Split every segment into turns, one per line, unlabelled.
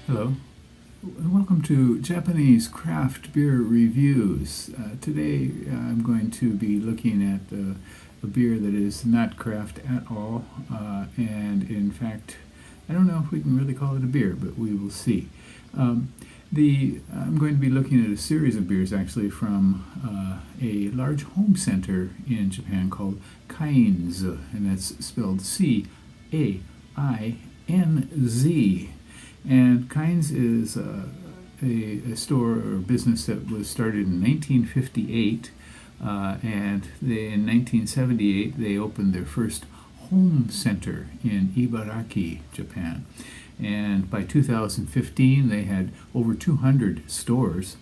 Hello, and welcome to Japanese Craft Beer Reviews. Today I'm going to be looking at a beer that is not craft at all, and in fact, I don't know if we can really call it a beer, but we will see. I'm going to be looking at a series of beers actually from a large home center in Japan called Cainz, and that's spelled Cainz. And Cainz is a store or business that was started in 1958, and in 1978 they opened their first home center in Ibaraki, Japan. And by 2015 they had over 200 stores.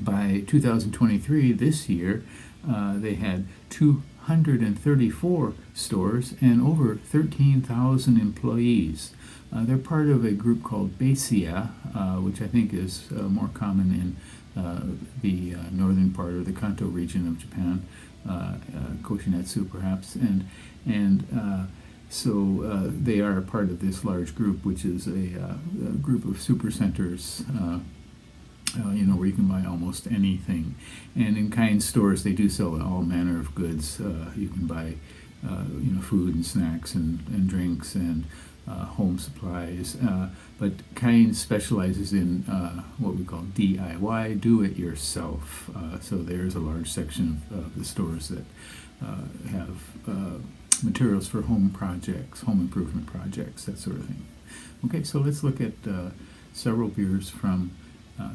By 2023, this year, they had 234 stores and over 13,000 employees. They're part of a group called Beisia, which I think is more common in the northern part of the Kanto region of Japan, Koshinetsu perhaps, so they are part of this large group, which is a group of supercenters, where you can buy almost anything. And in Cainz stores, they do sell all manner of goods. You can buy, food and snacks and drinks and home supplies. But Cainz specializes in what we call DIY, do-it-yourself. So there's a large section of the stores that have materials for home projects, home improvement projects, that sort of thing. Okay, so let's look at several beers from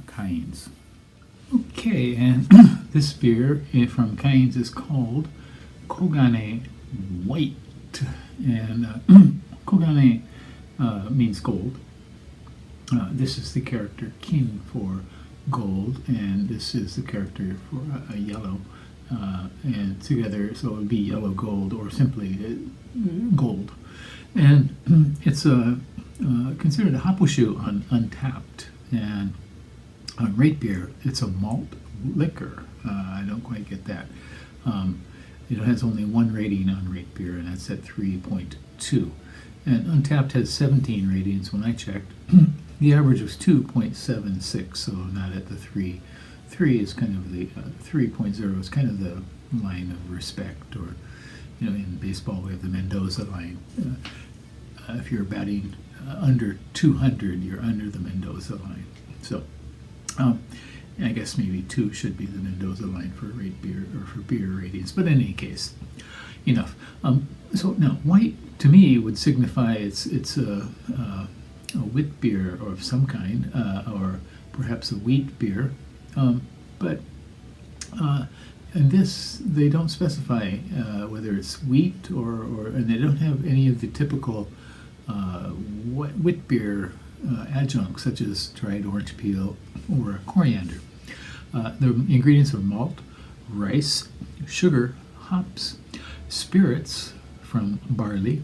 Cainz. Okay, and this beer from Cainz is called Kogane White, and Kogane means gold. This is the character kin for gold, and this is the character for a yellow, and together, so it would be yellow gold or simply gold. And it's considered a happoshu on Untapped, and on rate beer, it's a malt liquor. I don't quite get that. It has only one rating on rate beer, and that's at 3.2. And Untapped has 17 ratings when I checked. The average was 2.76, so not at the 3. 3 is kind of the 3.0 is kind of the line of respect, or in baseball we have the Mendoza line. If you're batting under 200, you're under the Mendoza line. So I guess maybe 2 should be the Mendoza line for rate beer or for beer ratings. But in any case, enough. So now, white to me would signify it's a wit beer of some kind, or perhaps a wheat beer. But in this, they don't specify whether it's wheat and they don't have any of the typical wit beer adjuncts such as dried orange peel or coriander. The ingredients are malt, rice, sugar, hops, spirits from barley.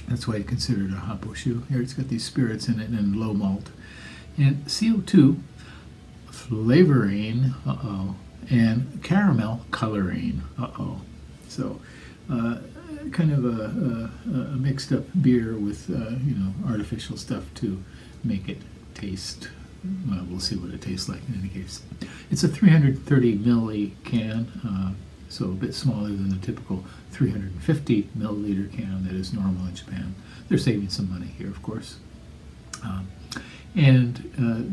That's why it's considered a happoshu. Here it's got these spirits in it and low malt. And CO2, flavoring, and caramel coloring, So kind of a mixed up beer with artificial stuff to make it taste. Well, we'll see what it tastes like in any case. It's a 330 milli can, so a bit smaller than the typical 350 milliliter can that is normal in Japan. They're saving some money here, of course. And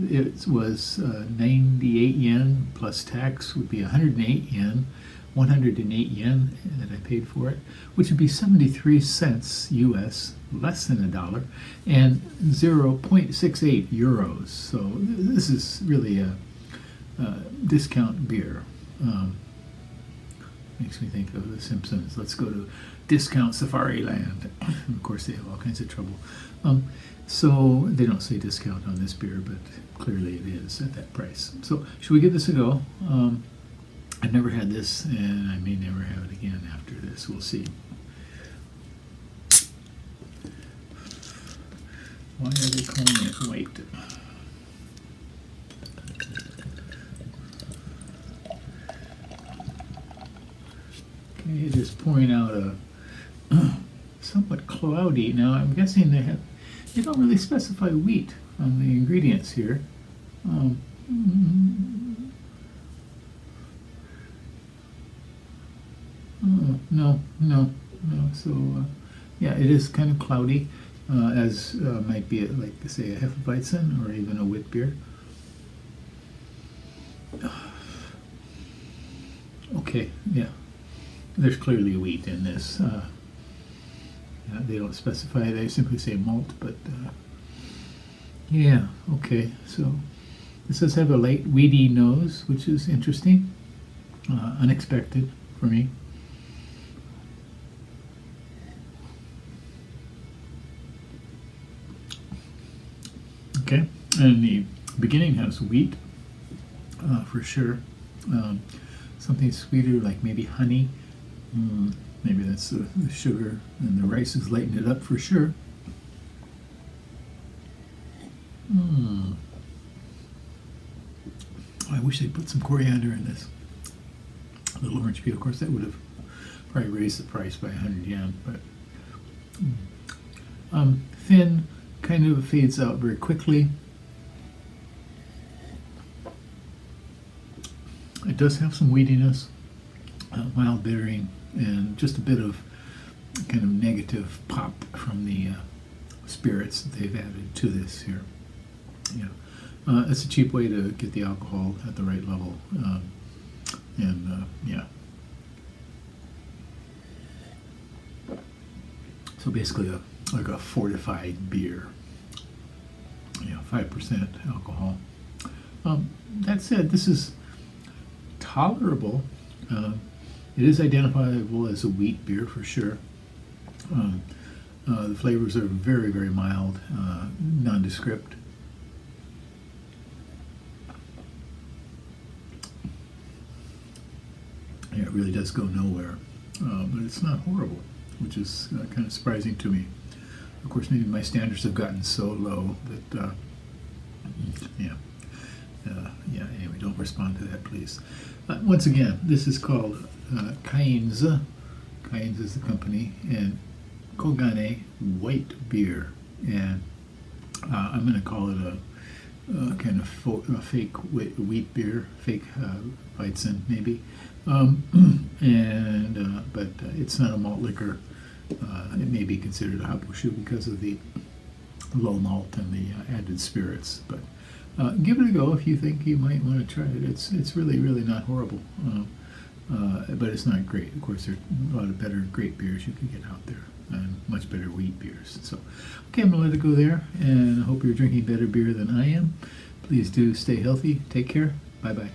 it was 98 yen plus tax would be 108 yen. 108 yen that I paid for it, which would be 73 cents US, less than $1, and 0.68 euros. So this is really a discount beer. Makes me think of The Simpsons. Let's go to Discount Safari Land. Of course, they have all kinds of trouble. So they don't say discount on this beer, but clearly it is at that price. So should we give this a go? I've never had this, and I may never have it again after this. We'll see. Why are they calling it white? Okay, just pouring out a somewhat cloudy. Now I'm guessing they have they don't really specify wheat on the ingredients here. Um, no, no, no. So, yeah, it is kind of cloudy, as might be, like, say, a Hefeweizen or even a wheat beer. Okay, yeah. There's clearly wheat in this. Yeah, they don't specify, they simply say malt, but yeah, okay. So this does have a light weedy nose, which is interesting, unexpected for me. Okay, and the beginning has wheat, for sure. Something sweeter, like maybe honey. Maybe that's the sugar, and the rice is lighting it up for sure. I wish they'd put some coriander in this. A little orange peel, of course, that would have probably raised the price by 100 yen, but thin, kind of fades out very quickly. It does have some weediness, mild bittering, and just a bit of kind of negative pop from the spirits that they've added to this here. Yeah, it's a cheap way to get the alcohol at the right level, and yeah. So basically, like a fortified beer. Yeah, 5% alcohol. That said, this is tolerable. It is identifiable as a wheat beer for sure. The flavors are very, very mild, nondescript. Yeah, it really does go nowhere, but it's not horrible, which is kind of surprising to me. Of course, maybe my standards have gotten so low that, yeah. Anyway, don't respond to that, please. Once again, this is called Cainz. Cainz is the company, and Kogane White beer. And I'm going to call it a kind of fake wheat beer, fake Weizen maybe. But it's not a malt liquor. It may be considered a hapushu because of the low malt and the added spirits, but give it a go if you think you might want to try it. It's really, really not horrible, but it's not great. Of course, there are a lot of better great beers you can get out there, and much better wheat beers. So, okay, I'm going to let it go there, and I hope you're drinking better beer than I am. Please do stay healthy. Take care. Bye-bye.